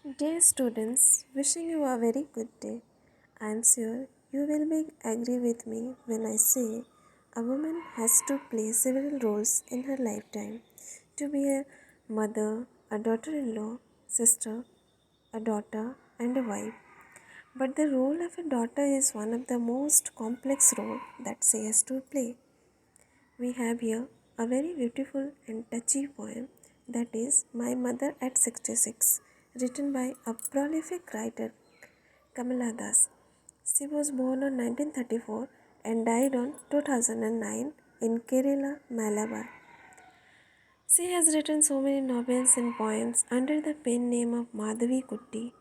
Dear students, wishing you a very good day. I am sure you will be agree with me when I say a woman has to play several roles in her lifetime to be a mother, a daughter-in-law, sister, a daughter, and a wife. But the role of a daughter is one of the most complex role that she has to play. We have here a very beautiful and touchy poem that is My Mother at 66, written by a prolific writer Kamala Das. She was born on 1934 and died on 2009 in Kerala, Malabar. She has written so many novels and poems under the pen name of Madhavi Kutti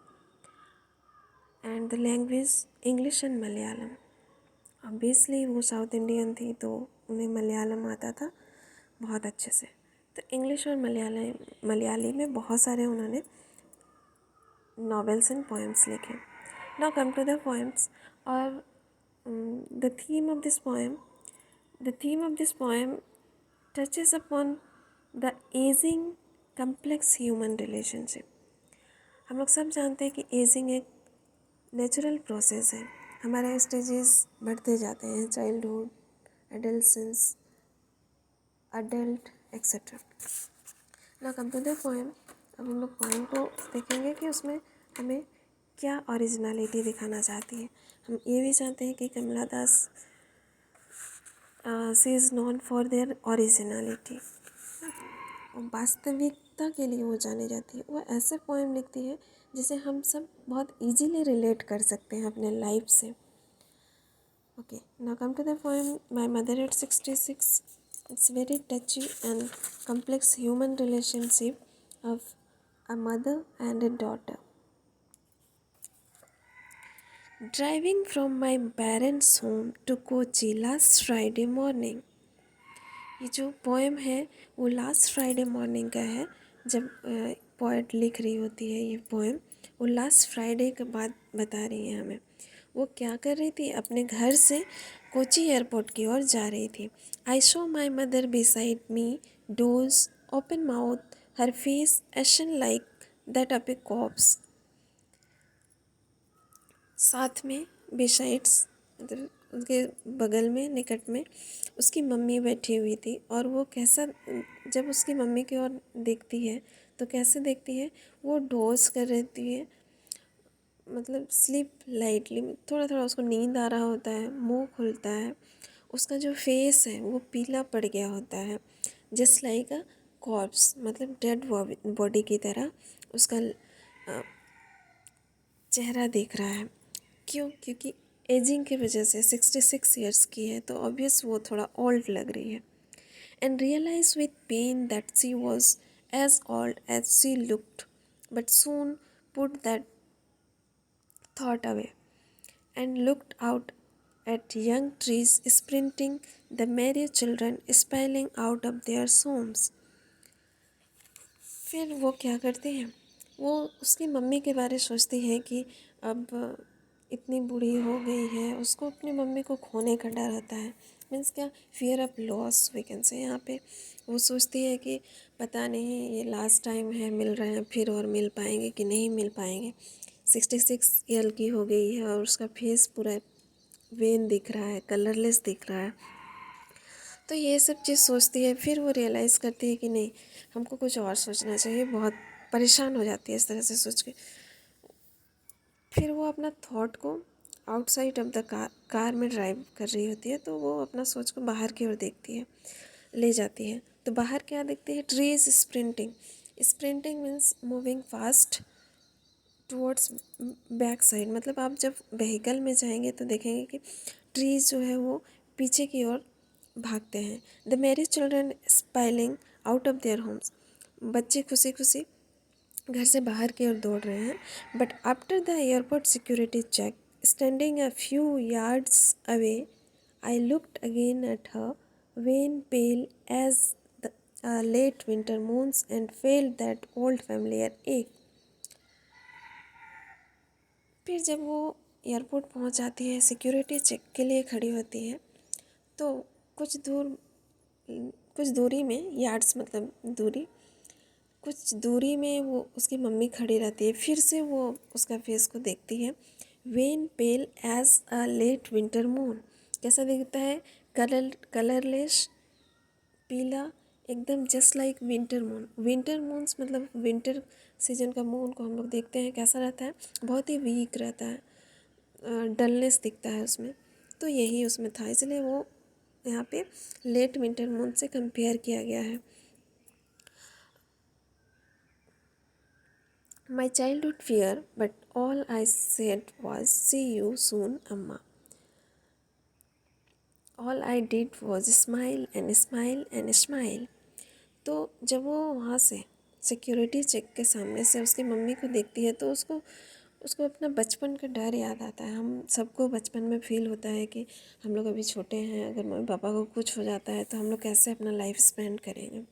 and the language English and Malayalam. Obviously वो south Indian थी तो उन्हें मलयालम आता था बहुत अच्छे से। तो इंग्लिश और मलयाली में बहुत सारे उन्होंने novels and poems लिखे। Now come to the poems और the theme of this poem touches upon the aging complex human relationship। हम लोग सब जानते हैं कि एजिंग एक नेचुरल प्रोसेस है। हमारे स्टेजेस बढ़ते जाते हैं, चाइल्डहुड, एडल्सेंस, अडल्ट एक्सेट्रा। ना कम टू द पोएम। अब हम लोग पोएम को देखेंगे कि उसमें हमें क्या ओरिजिनलिटी दिखाना चाहती है। हम ये भी जानते हैं कि Kamala Das she is known for their originality, वास्तविकता के लिए वो जानी जाती है। वो ऐसे पोएम लिखती है जिसे हम सब बहुत इजीली रिलेट कर सकते हैं अपने लाइफ से। Okay, now come to the poem my mother at 66। It's very touchy and complex human relationship of a mother and a daughter. Driving from my parents' home to Kochi last Friday morning. ये जो poem है वो last Friday morning का है। जब poet लिख रही होती है ये पोएम, वो लास्ट फ्राइडे के बाद बता रही है हमें। वो क्या कर रही थी, अपने घर से कोची एयरपोर्ट की ओर जा रही थी। I saw my mother beside me, doze open mouth, her face ashen like that of a corpse. साथ में बिसाइड्स मतलब उसके बगल में निकट में उसकी मम्मी बैठी हुई थी। और वो कैसा, जब उसकी मम्मी की ओर देखती है तो कैसे देखती है, वो डोज कर रहती है, मतलब स्लीप लाइटली, थोड़ा थोड़ा उसको नींद आ रहा होता है, मुंह खुलता है, उसका जो फेस है वो पीला पड़ गया होता है, जस्ट लाइक अ कॉर्प्स, मतलब डेड बॉडी की तरह उसका चेहरा दिख रहा है। क्यों? क्योंकि एजिंग की वजह से 66 ईयर्स की है तो ऑब्वियस वो थोड़ा ओल्ड लग रही है। And realize with pain that she was as old as she looked, but soon put that thought away and looked out at young trees sprinting, the merry children spilling out of their homes. फिर वो क्या करती है, वो उसकी mummy के बारे सोचती है कि अब इतनी बूढ़ी हो गई है, उसको अपनी मम्मी को खोने का डर होता है। मीन्स क्या, fear of loss we can say. यहाँ पे वो सोचती है कि पता नहीं ये लास्ट टाइम है, मिल रहे हैं फिर और मिल पाएंगे कि नहीं मिल पाएंगे। 66 ईयर की हो गई है और उसका फेस पूरा वेन दिख रहा है, कलरलेस दिख रहा है। तो ये सब चीज़ सोचती है। फिर वो रियलाइज़ करती है कि नहीं, हमको कुछ और सोचना चाहिए। बहुत परेशान हो जाती है इस तरह से सोच के। फिर वो अपना थॉट को आउटसाइड ऑफ द कार में ड्राइव कर रही होती है, तो वो अपना सोच को बाहर की ओर देखती है, ले जाती है। तो बाहर क्या देखती है, trees sprinting. Sprinting means moving fast towards back side, मतलब आप जब व्हीकल में जाएंगे तो देखेंगे कि ट्रीज जो है वो पीछे की ओर भागते हैं। The marriage children spoiling out of their homes, बच्चे खुशी खुशी घर से बाहर की ओर दौड़ रहे हैं। But after the airport security check, standing a few yards away, I looked again at her, wan pale as the late winter moons, and felt that old familiar ache. फिर जब वो एयरपोर्ट पहुंच जाती है, सिक्योरिटी चेक के लिए खड़ी होती है, तो कुछ दूरी में, यार्ड्स मतलब दूरी, कुछ दूरी में वो उसकी मम्मी खड़ी रहती है, फिर से वो उसका फेस को देखती है। Wan pale as a late winter moon, कैसा दिखता है, कलरलेस, पीला, एकदम just like winter moon. Winter moons मतलब विंटर सीजन का मून को हम लोग देखते हैं, कैसा रहता है, बहुत ही वीक रहता है, डलनेस दिखता है उसमें। तो यही उसमें था, इसलिए वो यहाँ पे लेट विंटर मून से कंपेयर किया गया है। My childhood fear but all I said was see you soon अम्मा। All I did was smile and smile and smile. तो जब वो वहाँ से सिक्योरिटी चेक के सामने से उसकी मम्मी को देखती है तो उसको उसको अपना बचपन का डर याद आता है। हम सबको बचपन में फील होता है कि हम लोग अभी छोटे हैं, अगर मम्मी पापा को कुछ हो जाता है तो हम लोग कैसे अपना लाइफ स्पेंड करेंगे।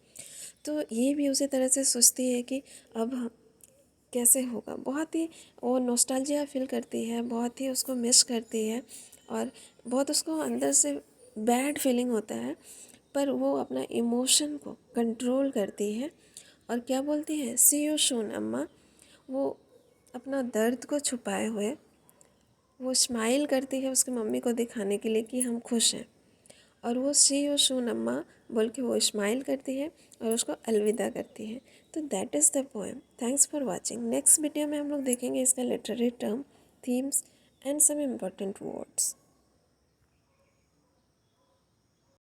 तो ये भी उसी तरह से सोचती है कि अब कैसे होगा। बहुत ही वो नॉस्टैल्जिया फील करती है, बहुत ही उसको मिस करती है और बहुत उसको अंदर से बैड फीलिंग होता है, पर वो अपना इमोशन को कंट्रोल करती है और क्या बोलती है, सी यू सून अम्मा। वो अपना दर्द को छुपाए हुए वो स्माइल करती है उसकी मम्मी को दिखाने के लिए कि हम खुश हैं, और वो सी यू सून अम्मा बोल के वो स्माइल करती है और उसको अलविदा करती है। तो that is the poem. Thanks for watching. Next video में हम लोग देखेंगे इसका literary term, themes and some important words.